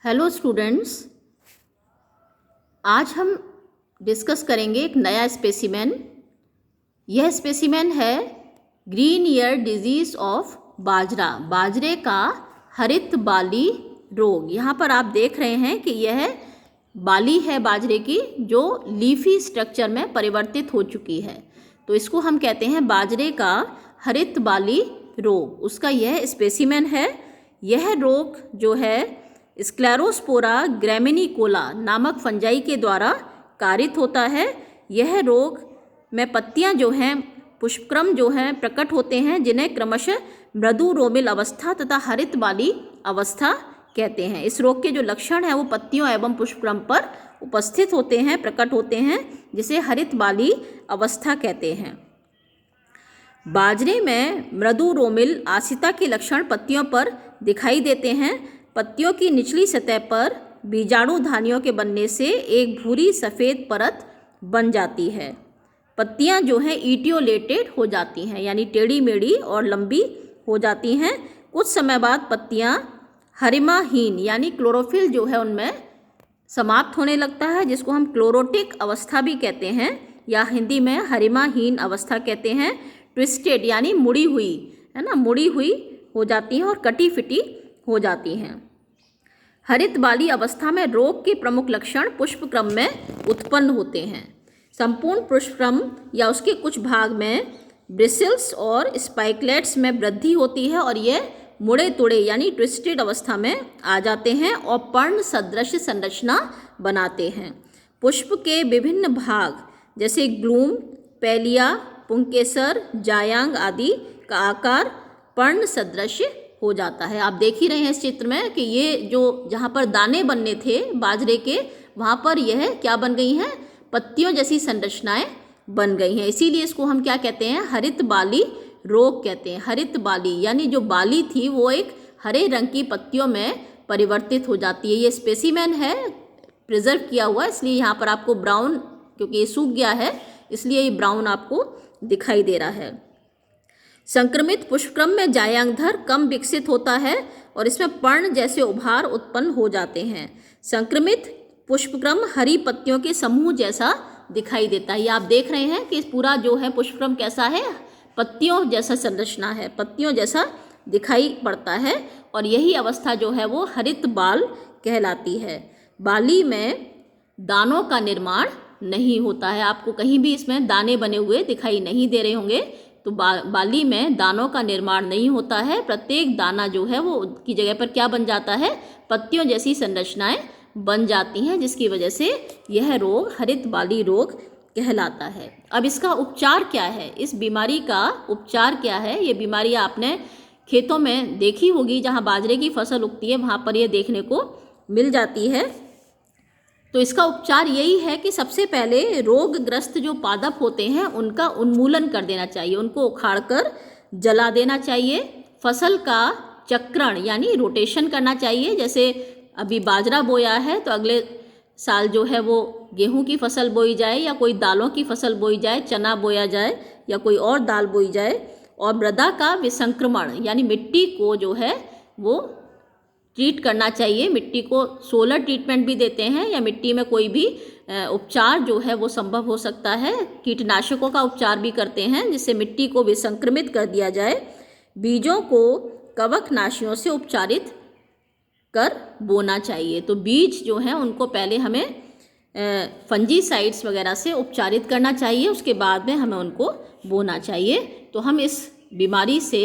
Hello students, आज हम discuss करेंगे एक नया स्पेसिमेन। यह स्पेसिमेन है ग्रीन ईयर डिजीज़ ऑफ बाजरा, बाजरे का हरित बाली रोग। यहाँ पर आप देख रहे हैं कि यह बाली है बाजरे की जो लीफी स्ट्रक्चर में परिवर्तित हो चुकी है, तो इसको हम कहते हैं बाजरे का हरित बाली रोग। उसका यह स्पेसिमेन है। यह रोग जो है स्क्लेरोस्पोरा ग्रैमिनिकोला नामक फंजाई के द्वारा कारित होता है। यह रोग में पत्तियां जो हैं, पुष्पक्रम जो हैं प्रकट होते हैं, जिन्हें क्रमशः मृदु रोमिल अवस्था तथा हरित बाली अवस्था कहते हैं। इस रोग के जो लक्षण हैं वो पत्तियों एवं पुष्पक्रम पर उपस्थित होते हैं, प्रकट होते हैं, जिसे हरित बाली अवस्था कहते हैं। बाजरे में मृदु रोमिल आसिता के लक्षण पत्तियों पर दिखाई देते हैं। पत्तियों की निचली सतह पर बीजाणु धानियों के बनने से एक भूरी सफ़ेद परत बन जाती है। पत्तियां जो हैं इटियोलेटेड हो जाती हैं, यानी टेढ़ी मेढ़ी और लंबी हो जाती हैं। कुछ समय बाद पत्तियां हरिमाहीन यानी क्लोरोफिल जो है उनमें समाप्त होने लगता है, जिसको हम क्लोरोटिक अवस्था भी कहते हैं या हिंदी में हरिमाहीन अवस्था कहते हैं। ट्विस्टेड यानी मुड़ी हुई, है ना, मुड़ी हुई हो जाती हैं और कटी फिटी हो जाती हैं। हरित बाली अवस्था में रोग के प्रमुख लक्षण पुष्पक्रम में उत्पन्न होते हैं। संपूर्ण पुष्पक्रम या उसके कुछ भाग में ब्रिसल्स और स्पाइकलेट्स में वृद्धि होती है और ये मुड़े तुड़े यानी ट्विस्टेड अवस्था में आ जाते हैं और पर्ण सदृश संरचना बनाते हैं। पुष्प के विभिन्न भाग जैसे ग्लूम, पैलिया, पुंकेसर, जायांग आदि का आकार पर्ण सदृश हो जाता है। आप देख ही रहे हैं इस चित्र में कि ये जो जहाँ पर दाने बनने थे बाजरे के, वहाँ पर यह क्या बन गई हैं, पत्तियों जैसी संरचनाएं बन गई हैं। इसीलिए इसको हम क्या कहते हैं, हरित बाली रोग कहते हैं। हरित बाली यानी जो बाली थी वो एक हरे रंग की पत्तियों में परिवर्तित हो जाती है। ये स्पेसिमेन है, प्रिजर्व किया हुआ, इसलिए यहाँ पर आपको ब्राउन, क्योंकि ये सूख गया है इसलिए ये ब्राउन आपको दिखाई दे रहा है। संक्रमित पुष्पक्रम में जायांगधर कम विकसित होता है और इसमें पर्ण जैसे उभार उत्पन्न हो जाते हैं। संक्रमित पुष्पक्रम हरी पत्तियों के समूह जैसा दिखाई देता है। ये आप देख रहे हैं कि पूरा जो है पुष्पक्रम कैसा है, पत्तियों जैसा संरचना है, पत्तियों जैसा दिखाई पड़ता है और यही अवस्था जो है वो हरित बाल कहलाती है। बाली में दानों का निर्माण नहीं होता है। आपको कहीं भी इसमें दाने बने हुए दिखाई नहीं दे रहे होंगे, तो बाली में दानों का निर्माण नहीं होता है। प्रत्येक दाना जो है वो की जगह पर क्या बन जाता है, पत्तियों जैसी संरचनाएं बन जाती हैं, जिसकी वजह से यह रोग हरित बाली रोग कहलाता है। अब इसका उपचार क्या है, इस बीमारी का उपचार क्या है? ये बीमारी आपने खेतों में देखी होगी, जहाँ बाजरे की फसल उगती है वहाँ पर यह देखने को मिल जाती है। तो इसका उपचार यही है कि सबसे पहले रोगग्रस्त जो पादप होते हैं उनका उन्मूलन कर देना चाहिए, उनको उखाड़कर जला देना चाहिए। फसल का चक्रण यानी रोटेशन करना चाहिए। जैसे अभी बाजरा बोया है तो अगले साल जो है वो गेहूं की फसल बोई जाए या कोई दालों की फसल बोई जाए, चना बोया जाए या कोई और दाल बोई जाए। और मृदा का विसंक्रमण यानी मिट्टी को जो है वो ट्रीट करना चाहिए। मिट्टी को सोलर ट्रीटमेंट भी देते हैं या मिट्टी में कोई भी उपचार जो है वो संभव हो सकता है। कीटनाशकों का उपचार भी करते हैं जिससे मिट्टी को विसंक्रमित कर दिया जाए। बीजों को कवकनाशियों से उपचारित कर बोना चाहिए। तो बीज जो हैं उनको पहले हमें फंजीसाइड्स वगैरह से उपचारित करना चाहिए, उसके बाद में हमें उनको बोना चाहिए, तो हम इस बीमारी से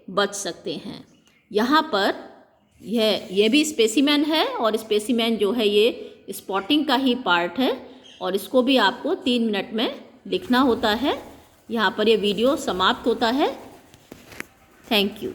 बच सकते हैं। यहाँ पर यह भी स्पेसिमेन है और स्पेसिमेन जो है ये स्पॉटिंग का ही पार्ट है और इसको भी आपको 3 मिनट में लिखना होता है। यहाँ पर ये वीडियो समाप्त होता है। Thank you.